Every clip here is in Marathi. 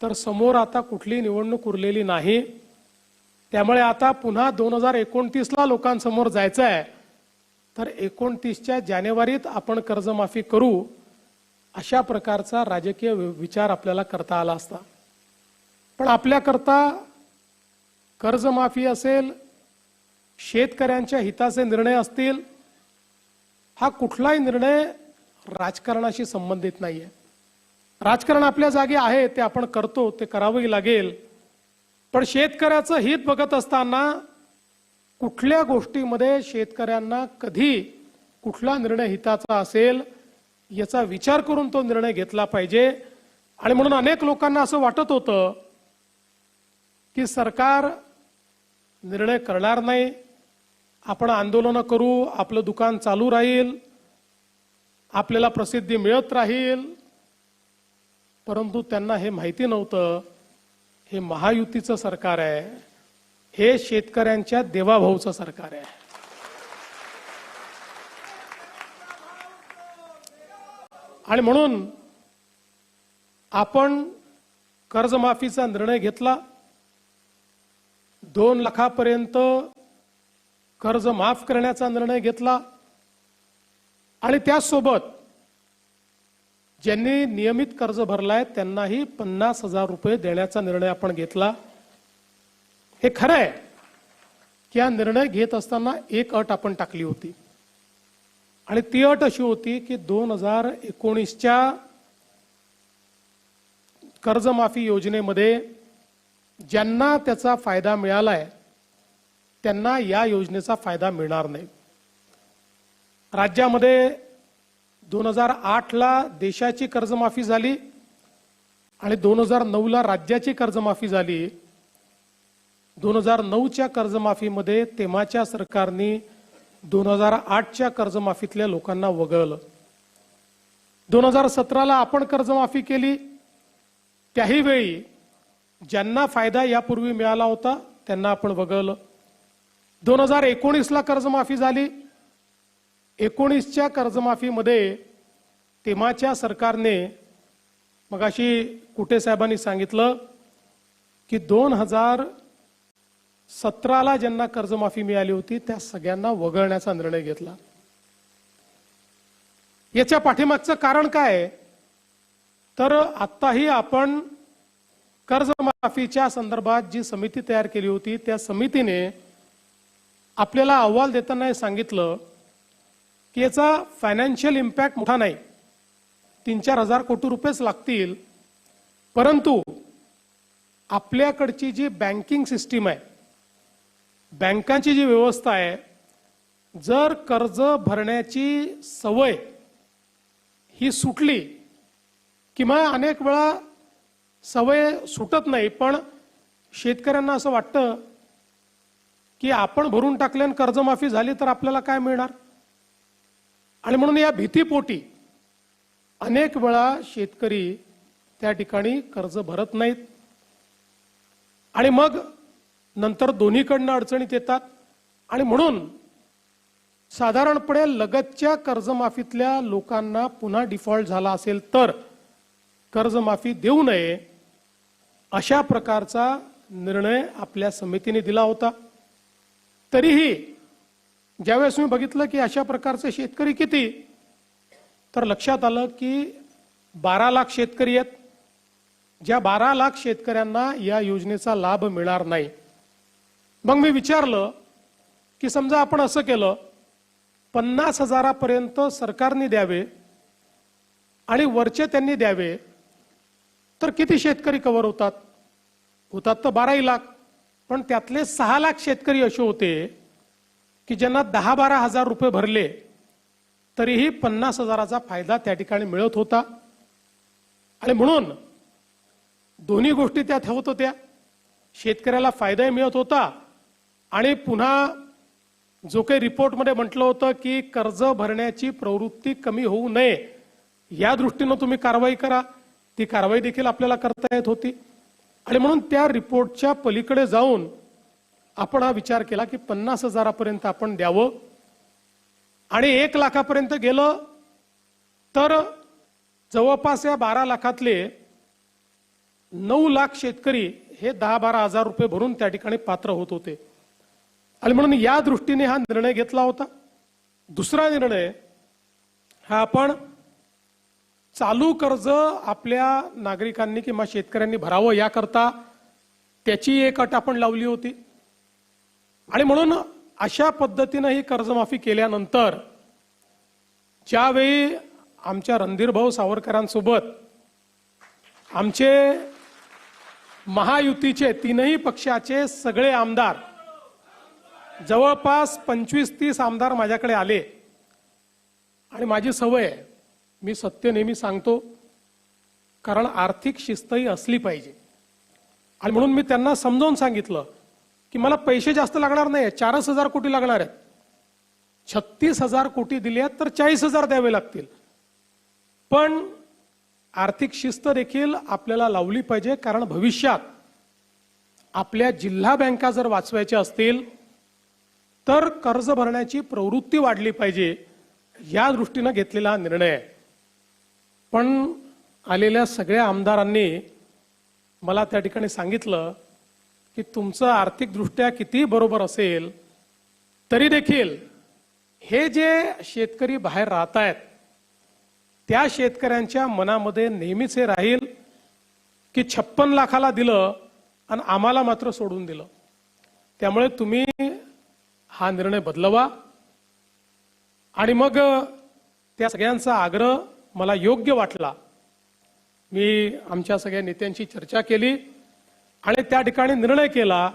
तर समोर आता कुठली निवडणूक उरलेली नाही। त्यामुळे आता पुन्हा 2029 ला लोकांसमोर जायचं आहे। तर 29च्या जानेवारीत आपण कर्जमाफी करू अशा प्रकारचा राजकीय विचार आपल्याला करता आला असता। पण आपल्याकरता कर्जमाफी असेल, शेतकऱ्यांच्या हिताचे निर्णय असतील, हा कुठलाही निर्णय राजकारणाशी संबंधित नाहीये। राजकारण आपल्या जागी आहे, ते आपण करतो, ते करावंही लागेल। पण शेतकऱ्याचं हित बघत असताना कुठल्या गोष्टीमध्ये शेतकऱ्यांना कधी कुठला निर्णय हिताचा असेल याचा विचार करून तो निर्णय घेतला पाहिजे। आणि म्हणून अनेक लोकांना असं वाटत होतं की सरकार निर्णय करणार नाही, आपण आंदोलन करू, आपलं दुकान चालू राहील, आपल्याला प्रसिद्धी मिळत राहील। परंतु त्यांना हे माहिती नव्हतं, हे महायुतीचं सरकार आहे, हे शेतकऱ्यांच्या देवाभाऊचं सरकार आहे। आणि म्हणून आपण कर्जमाफीचा निर्णय घेतला। 2 लाखापर्यंत कर्ज माफ करण्याचा निर्णय घेतला। आणि त्यासोबत ज्यांनी नियमित कर्ज भरलाय त्यांनाही 50,000 रुपये देण्याचा निर्णय आपण घेतला। हे खरं आहे की हा निर्णय घेत असताना एक अट आपण टाकली होती, आणि ती अट अशी होती की 2019च्या कर्जमाफी योजनेमध्ये ज्यांना त्याचा फायदा मिळालाय त्यांना या योजनेचा फायदा मिळणार नाही। राज्यामध्ये 2008 ला देशाची कर्जमाफी झाली आणि 2009 ला राज्याची कर्जमाफी झाली। 2009च्या कर्जमाफीमध्ये तेव्हाच्या सरकारने 2008च्या कर्जमाफीतल्या लोकांना वगळलं। 2017 ला आपण कर्जमाफी केली, त्याही वेळी ज्यांना फायदा यापूर्वी मिळाला होता त्यांना आपण वगळलं। 2019 ला कर्जमाफी झाली। 19च्या कर्जमाफीमध्ये तेव्हाच्या सरकारने, मगाशी कुटे साहेबांनी सांगितलं की 2017 ला ज्यांना कर्जमाफी मिळाली होती त्या सगळ्यांना वगळण्याचा निर्णय घेतला। याच्या पाठीमागचं कारण काय? तर आत्ताही आपण कर्जमाफीच्या संदर्भात जी समिती तयार केली होती त्या समितीने आपल्याला अहवाल देताना हे सांगितलं की याचा फायनान्शियल इम्पॅक्ट मोठा नाही, 3-4 हजार कोटी रुपयेच लागतील। परंतु आपल्याकडची जी बँकिंग सिस्टीम आहे, बँकांची जी व्यवस्था आहे, जर कर्ज भरण्याची सवय ही सुटली, किंवा अनेक वेळा सवय सुटत नाही पण शेतकऱ्यांना असं वाटतं की आपण भरून टाकल्याने कर्जमाफी झाली तर आपल्याला काय मिळणार, आणि म्हणून या भीतीपोटी अनेक वेळा शेतकरी त्या ठिकाणी कर्ज भरत नाहीत आणि मग नंतर दोन्हीकडनं अडचणीत येतात। आणि म्हणून साधारणपणे लगतच्या कर्जमाफीतल्या लोकांना पुन्हा डिफॉल्ट झाला असेल तर कर्जमाफी देऊ नये अशा प्रकारचा निर्णय आपल्या समितीने दिला होता। तरीही ज्यावेळेस मी बघितलं की अशा प्रकारचे शेतकरी किती, तर लक्षात आलं की 12 लाख शेतकरी आहेत। ज्या 12 लाख शेतकऱ्यांना या योजनेचा लाभ मिळणार नाही। मग मी विचारलं की समजा आपण असं केलं, 50,000 पर्यंत सरकारने द्यावे आणि वरचे त्यांनी द्यावे, तर किती शेतकरी कव्हर होतात? होतात तर 12 लाख। पण त्यातले 6 लाख शेतकरी असे होते की ज्यांना 10-12 हजार रुपये भरले तरीही 50,000चा फायदा त्या ठिकाणी मिळत होता। आणि म्हणून दोन्ही गोष्टी त्यात होत होत्या, शेतकऱ्याला फायदाही मिळत होता आणि पुन्हा जो काही रिपोर्टमध्ये म्हटलं होतं की कर्ज भरण्याची प्रवृत्ती कमी होऊ नये या दृष्टीनं तुम्ही कारवाई करा, ती कारवाई देखील आपल्याला करता येत होती। आणि म्हणून त्या रिपोर्टच्या पलीकडे जाऊन आपण हा विचार केला की 50,000 पर्यंत आपण द्यावं, आणि 1 लाखापर्यंत गेलं तर जवळपास या 12 लाखातले 9 लाख शेतकरी हे 10-12 हजार रुपये भरून त्या ठिकाणी पात्र होत होते आणि म्हणून या दृष्टीने हा निर्णय घेतला होता। दुसरा निर्णय हा आपण चालू कर्ज आपल्या नागरिकांनी किंवा शेतकऱ्यांनी भरावं याकरता त्याची एक अट आपण लावली होती आणि म्हणून अशा पद्धतीने ही कर्जमाफी केल्यानंतर ज्यावेळी आमच्या रणधीरभाऊ सावरकरांसोबत आमचे महायुतीचे तीनही पक्षाचे सगळे आमदार जवळपास 25-30 आमदार माझ्याकडे आले आणि माझी सवय आहे, मी सत्य नेहमी सांगतो, कारण आर्थिक शिस्तही असली पाहिजे आणि म्हणून मी त्यांना समजावून सांगितलं की मला पैसे जास्त लागणार नाही, 4,000 कोटी लागणार आहेत, 36,000 कोटी दिले आहेत तर 40,000 द्यावे लागतील, पण आर्थिक शिस्त देखील आपल्याला लावली पाहिजे, कारण भविष्यात आपल्या जिल्हा बँका जर वाचवायच्या असतील तर कर्ज भरण्याची प्रवृत्ती वाढली पाहिजे, या दृष्टीने घेतलेला हा निर्णय आहे। पण आलेल्या सगळ्या आमदारांनी मला त्या ठिकाणी सांगितलं की तुमचं आर्थिकदृष्ट्या किती बरोबर असेल तरी देखील हे जे शेतकरी बाहेर राहत आहेत त्या शेतकऱ्यांच्या मनामध्ये नेहमीच हे राहील की 56 लाखाला दिलं आणि आम्हाला मात्र सोडून दिलं, त्यामुळे तुम्ही हा निर्णय बदलवा। आणि मग त्या सगळ्यांचा आग्रह मला योग्य वाटला, मी आमच्या सगळ्या नेत्यांशी चर्चा केली आणि त्या ठिकाणी निर्णय केला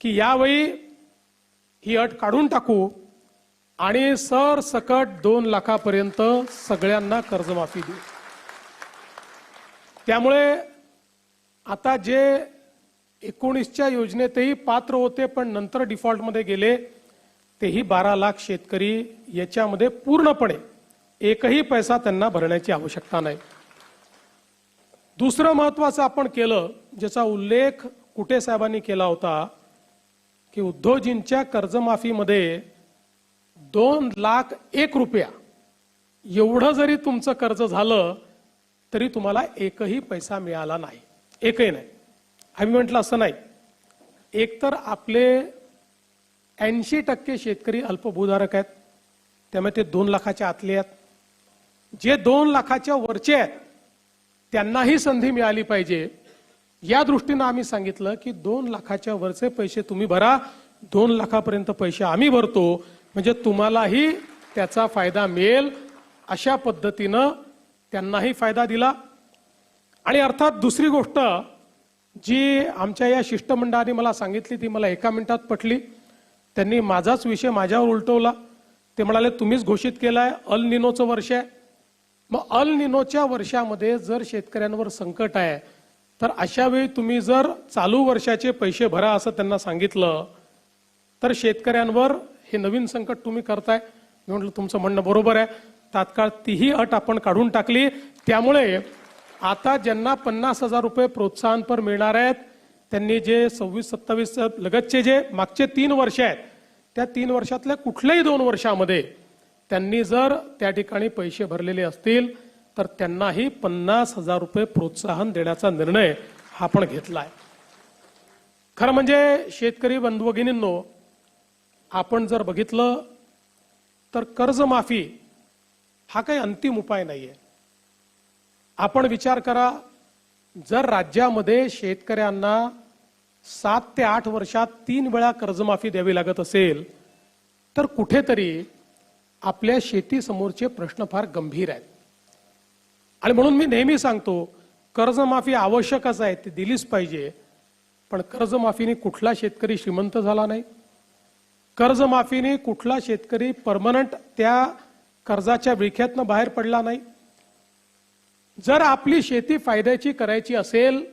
की यावेळी ही अट काढून टाकू आणि सरसकट 2 लाखापर्यंत सगळ्यांना कर्जमाफी देऊ। त्यामुळे आता जे 19च्या योजनेतही पात्र होते पण नंतर डिफॉल्टमध्ये गेले तेही 12 लाख शेतकरी याच्यामध्ये पूर्णपणे एकही पैसा त्यांना भरण्याची आवश्यकता नाही। दुसरं महत्त्वाचं आपण केलं, ज्याचा उल्लेख कुटे साहेबांनी केला होता, की उद्योगजींच्या कर्जमाफीमध्ये 2,01,000 रुपया एवढं जरी तुमचं कर्ज झालं तरी तुम्हाला एकही पैसा मिळाला नाही, एकही नाही। आम्ही म्हटलं असं नाही, एकतर आपले 80% शेतकरी अल्पभूधारक आहेत, त्यामुळे ते 2 लाखाच्या आतले आहेत, जे 2 लाखाच्या वरचे आहेत त्यांनाही संधी मिळाली पाहिजे, या दृष्टीने आम्ही सांगितलं की 2 लाखाच्या वरचे पैसे तुम्ही भरा, 2 लाखापर्यंत पैसे आम्ही भरतो, म्हणजे तुम्हालाही त्याचा फायदा मिळेल, अशा पद्धतीनं त्यांनाही फायदा दिला। आणि अर्थात दुसरी गोष्ट जी आमच्या या शिष्टमंडळाने मला सांगितली ती मला एका मिनिटात पटली, त्यांनी माझाच विषय माझ्यावर उलटवला। ते म्हणाले तुम्हीच घोषित केलाय अल निनोचं वर्ष आहे, मग अल निनोच्या वर्षामध्ये जर शेतकऱ्यांवर संकट आहे तर अशा वेळी तुम्ही जर चालू वर्षाचे पैसे भरा असं त्यांना सांगितलं तर शेतकऱ्यांवर हे नवीन संकट तुम्ही करताय। मी म्हटलं तुमचं म्हणणं बरोबर आहे, तात्काळ तीही अट आपण काढून टाकली, त्यामुळे आता ज्यांना 50,000 रुपये प्रोत्साहनपर मिळणार आहेत त्यांनी जे 26-27 लगतचे जे मागचे 3 वर्ष आहेत त्या 3 वर्षातल्या कुठल्याही 2 वर्षामध्ये त्यांनी जर त्या ठिकाणी पैसे भरलेले असतील तर त्यांनाही 50,000 रुपये प्रोत्साहन देण्याचा निर्णय हा आपण घेतला आहे। खरं म्हणजे शेतकरी बंधू भगिनींनो, आपण जर बघितलं तर कर्जमाफी हा काही अंतिम उपाय नाहीये। आपण विचार करा, जर राज्यामध्ये शेतकऱ्यांना 7 ते 8 वर्षात 3 वेळा कर्जमाफी द्यावी लागत असेल तर कुठेतरी आपल्या शेतीसमोरचे प्रश्न फार गंभीर आहेत। आणि म्हणून मी नेहमी सांगतो कर्जमाफी आवश्यकच आहे, ती दिलीच पाहिजे, पण कर्जमाफीने कुठला शेतकरी श्रीमंत झाला नाही, कर्जमाफीने कुठला शेतकरी परमनंट त्या कर्जाच्या विळख्यातनं बाहेर पडला नाही। जर आपली शेती फायद्याची करायची असेल